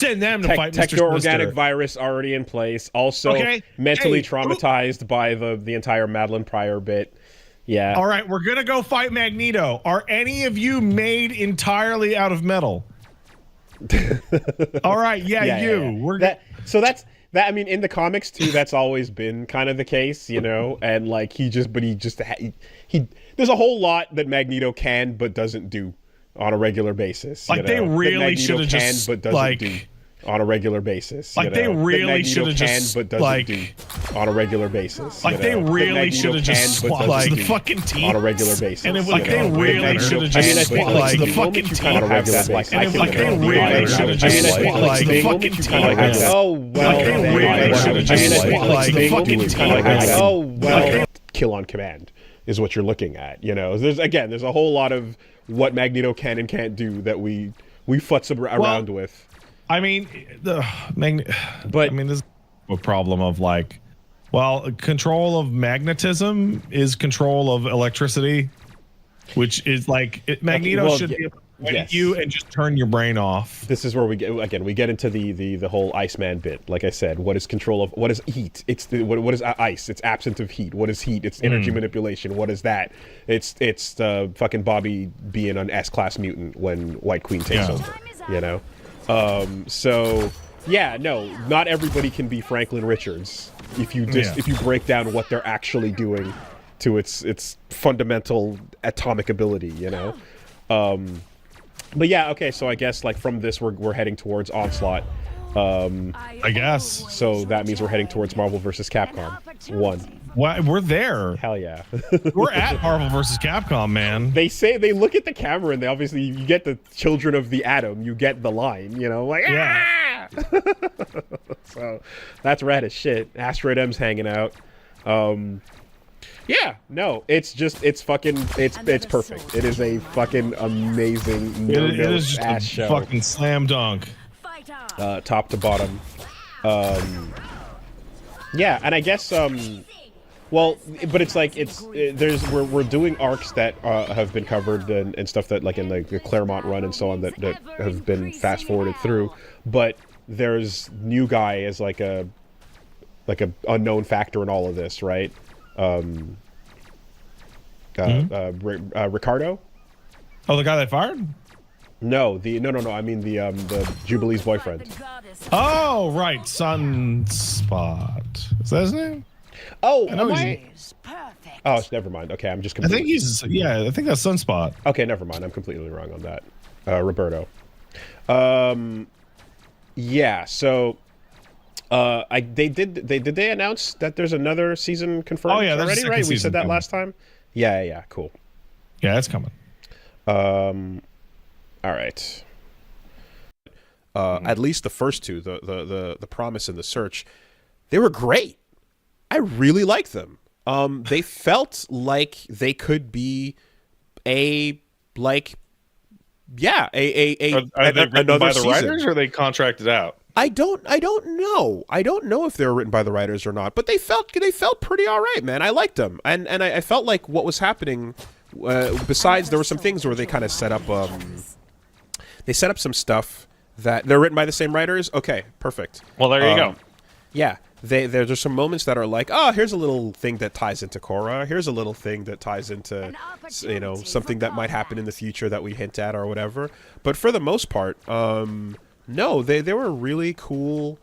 Send them to fight Mr. Techno-organic Sinister. virus already in place. Also mentally traumatized by the entire Madeline Pryor bit. Yeah. All right, we're gonna go fight Magneto. Are any of you made entirely out of metal? All right, you. I mean, in the comics too, that's always been kind of the case, you know. And like he there's a whole lot that Magneto can but doesn't do on a regular basis. Like they really should have just but doesn't do on a regular basis. Like they really should have just but doesn't do on a regular basis. Like they really should have just swapped the fucking team on a regular basis. And it was like they really should have just swapped like the fucking team on a regular basis. And it was like they really should have just swapped like the fucking team. Oh well. Like they really should have just swapped like the fucking team. Oh well. Kill on command is what you're looking at. You know, there's a whole lot of what Magneto can and can't do that we futz around with. I mean, there's a problem of like, well, control of magnetism is control of electricity, which is like Magneto should be able to point you and just turn your brain off. This is where we get into the whole Iceman bit. Like I said, what is control of what is heat? It's what is ice? It's absence of heat. What is heat? It's energy manipulation. What is that? It's fucking Bobby being an S-class mutant when White Queen takes over. You know. So yeah, no, not everybody can be Franklin Richards if you break down what they're actually doing to its fundamental atomic ability, you know. But yeah, okay, so I guess like from this we're heading towards Onslaught. I guess. So that means we're heading towards Marvel vs. Capcom 1. What? We're there. Hell yeah. We're at Marvel vs. Capcom, man. They say, they look at the camera and they obviously, you get the Children of the Atom, you get the line, you know, like, ah! So that's rad as shit. Asteroid M's hanging out. Yeah, no, it's perfect. It is a fucking amazing, it is just a show. Fucking slam dunk. Top to bottom. Yeah, and I guess, well, but it's like, we're doing arcs that have been covered and stuff that, like in the Claremont run and so on, that have been fast forwarded through, but there's new guy as like a unknown factor in all of this, right? Ricardo? Oh, the guy that fired? No, I mean the Jubilee's boyfriend. Oh, right, Sunspot. Is that his name? Oh, oh, never mind. Okay, I'm just I think that's Sunspot. Okay, never mind. I'm completely wrong on that. Roberto. Yeah, so they announce that there's another season confirmed already, right? We said that last time. Yeah, cool. Yeah, it's coming. All right. At least the first two, the Promise and the Search, they were great. I really liked them. They felt like they could be Are they written another by the season. writers, or are they contracted out? I don't know. I don't know if they were written by the writers or not, but they felt pretty all right, man. I liked them, and I felt like what was happening. Besides, there were some things where they kind of set up. They set up some stuff that they're written by the same writers. Okay, perfect. Well, there you go. Yeah, there's some moments that are like, oh, here's a little thing that ties into Korra. Here's a little thing that ties into, something that might happen in the future that we hint at or whatever. But for the most part, no, they were really cool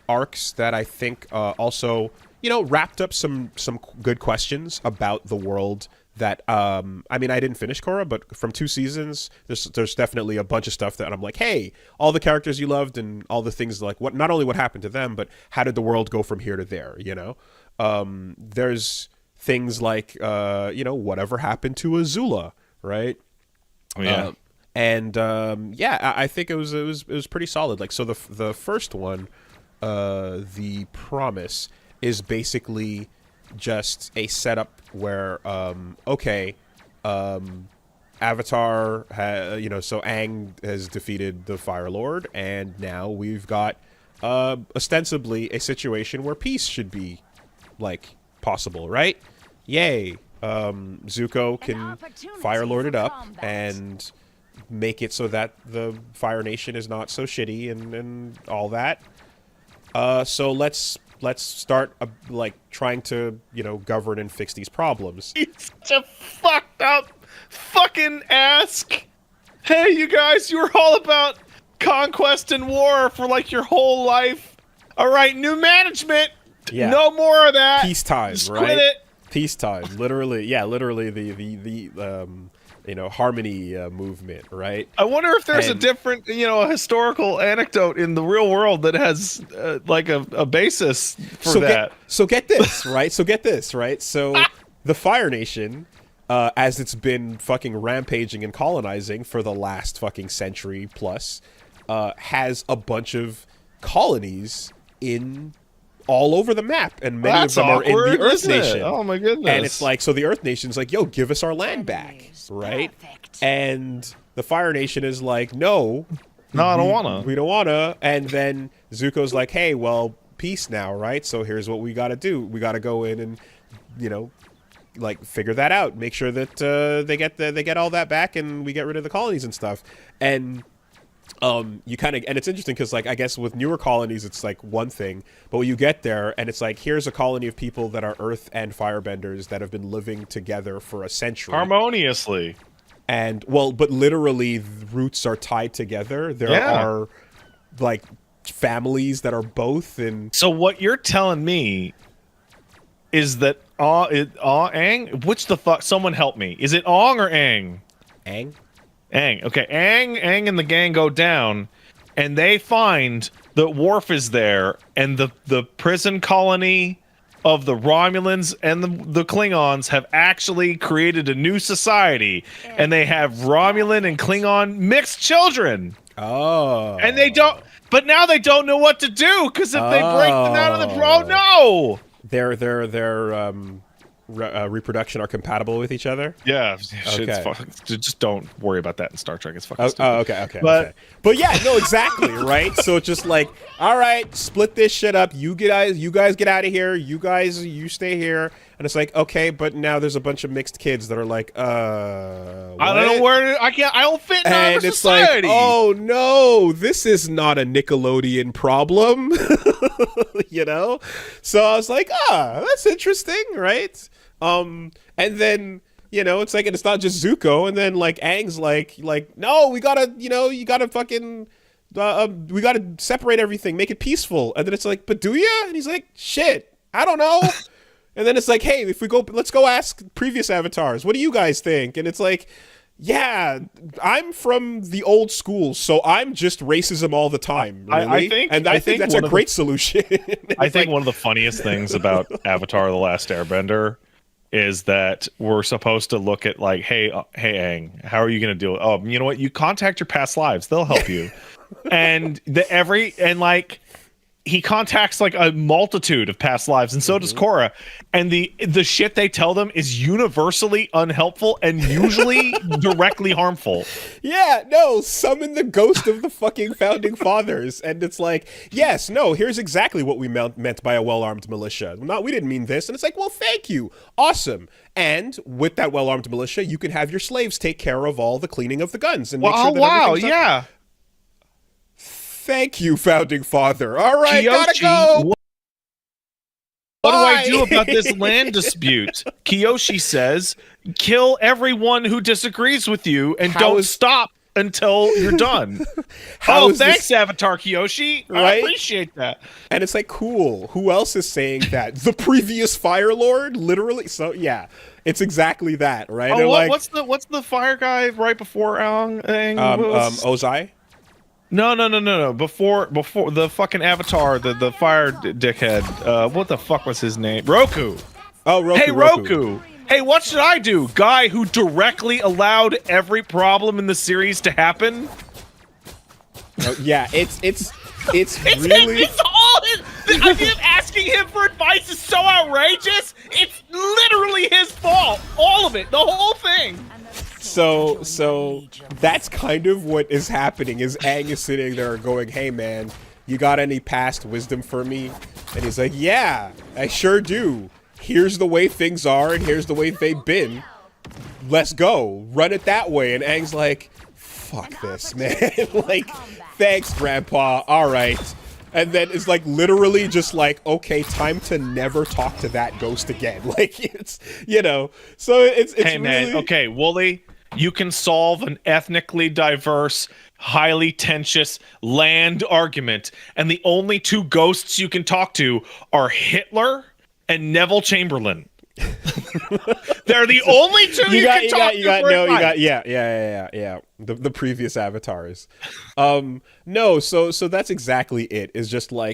arcs that I think also, wrapped up some good questions about the world. That I mean, I didn't finish Korra, but from 2 seasons, there's definitely a bunch of stuff that I'm like, hey, all the characters you loved and all the things like not only what happened to them, but how did the world go from here to there? There's things like whatever happened to Azula, right? Oh, yeah. I think it was pretty solid. Like, so the first one, the Promise, is basically just a setup where Avatar so Aang has defeated the Fire Lord, and now we've got ostensibly a situation where peace should be like possible, right? Yay. Zuko can Fire Lord it up, and make it so that the Fire Nation is not so shitty and all that. So let's start like trying to govern and fix these problems. He's such a fucked up fucking ask. Hey, you guys, you were all about conquest and war for like your whole life. All right, new management. Yeah. No more of that. Peacetime, Just right? quit it. Peacetime, literally. Yeah, literally the harmony movement, right? I wonder if there's a different, a historical anecdote in the real world that has like a basis for that. Get this, right? So the Fire Nation, as it's been fucking rampaging and colonizing for the last fucking century plus, has a bunch of colonies in all over the map, and many of them are in the Earth Nation. Oh my goodness! And it's like, so the Earth Nation's like, yo, give us our land back, right? And the Fire Nation is like, no, I don't wanna. We don't wanna. And then Zuko's like, hey, well, peace now, right? So here's what we gotta do. We gotta go in and, like figure that out. Make sure that they get all that back, and we get rid of the colonies and stuff. And you kind of, and it's interesting because, like, I guess with newer colonies it's like one thing, but when you get there and it's like, here's a colony of people that are earth and firebenders that have been living together for a century harmoniously, and but literally the roots are tied together. There are like families that are both. And so what you're telling me is that Aang, which the fuck, someone help me, is it Ong or Aang? Aang. Okay, Aang and the gang go down, and they find that Worf is there, and the prison colony of the Romulans and the Klingons have actually created a new society, and they have Romulan and Klingon mixed children. Oh. And they don't, but now they don't know what to do, because if they break them out of the no! Their reproduction are compatible with each other. Yeah, okay. Just don't worry about that in Star Trek. It's fucking stupid. Okay. But yeah, no, exactly, right? So it's just like, all right, split this shit up. You guys get out of here. You stay here. And it's like, okay, but now there's a bunch of mixed kids that are like, what? I don't know where I don't fit in our Like, society. oh no, this is not a Nickelodeon problem. So I was like, that's interesting, right? And then, it's like, and it's not just Zuko, and then like Aang's like, no, we gotta, you gotta fucking, we gotta separate everything, make it peaceful. And then it's like, but do ya? And he's like, shit, I don't know. And then it's like, hey, let's go ask previous avatars. What do you guys think? And it's like, yeah, I'm from the old school, so I'm just racism all the time. Really. I think that's a great solution. I think one of the funniest things about Avatar: The Last Airbender is that we're supposed to look at like, hey Aang, how are you going to deal with? Oh, you know what? You contact your past lives; they'll help you. And he contacts like a multitude of past lives, and so does Korra. And the shit they tell them is universally unhelpful and usually directly harmful. Yeah, no, summon the ghost of the fucking founding fathers. And it's like, yes, no, here's exactly what we meant by a well-armed militia. We didn't mean this. And it's like, well, thank you. Awesome. And with that well-armed militia, you can have your slaves take care of all the cleaning of the guns and make sure that yeah. Thank you, founding father. All right, Kyoshi, gotta go. What do I do about this land dispute? Kyoshi says, kill everyone who disagrees with you and don't stop until you're done. Thanks, Avatar Kyoshi. Right? I appreciate that. And it's like, cool. Who else is saying that? The previous Fire Lord? Literally? So, yeah. It's exactly that, right? Oh, what's the fire guy right before Aang? Ozai? No. Before the fucking Avatar, the fire dickhead. What the fuck was his name? Roku. Oh, Roku. Hey, Roku. Hey, what should I do? Guy who directly allowed every problem in the series to happen? Yeah, it's really... It's all his... I mean, asking him for advice is so outrageous. It's literally his fault. All of it. The whole thing. So that's kind of what is happening, is Aang is sitting there going, hey man, you got any past wisdom for me? And he's like, yeah, I sure do. Here's the way things are, and here's the way they've been. Let's go. Run it that way. And Aang's like, fuck this, man. Like, thanks, Grandpa. All right. And then it's like literally just like, okay, time to never talk to that ghost again. Like, it's, you know, so it's hey, really... man, okay, Wooly, you can solve an ethnically diverse, highly tensious land argument, and the only two ghosts you can talk to are Hitler and Neville Chamberlain. They're the only two you can talk to. Yeah. The previous avatars. No, so that's exactly it. Is just like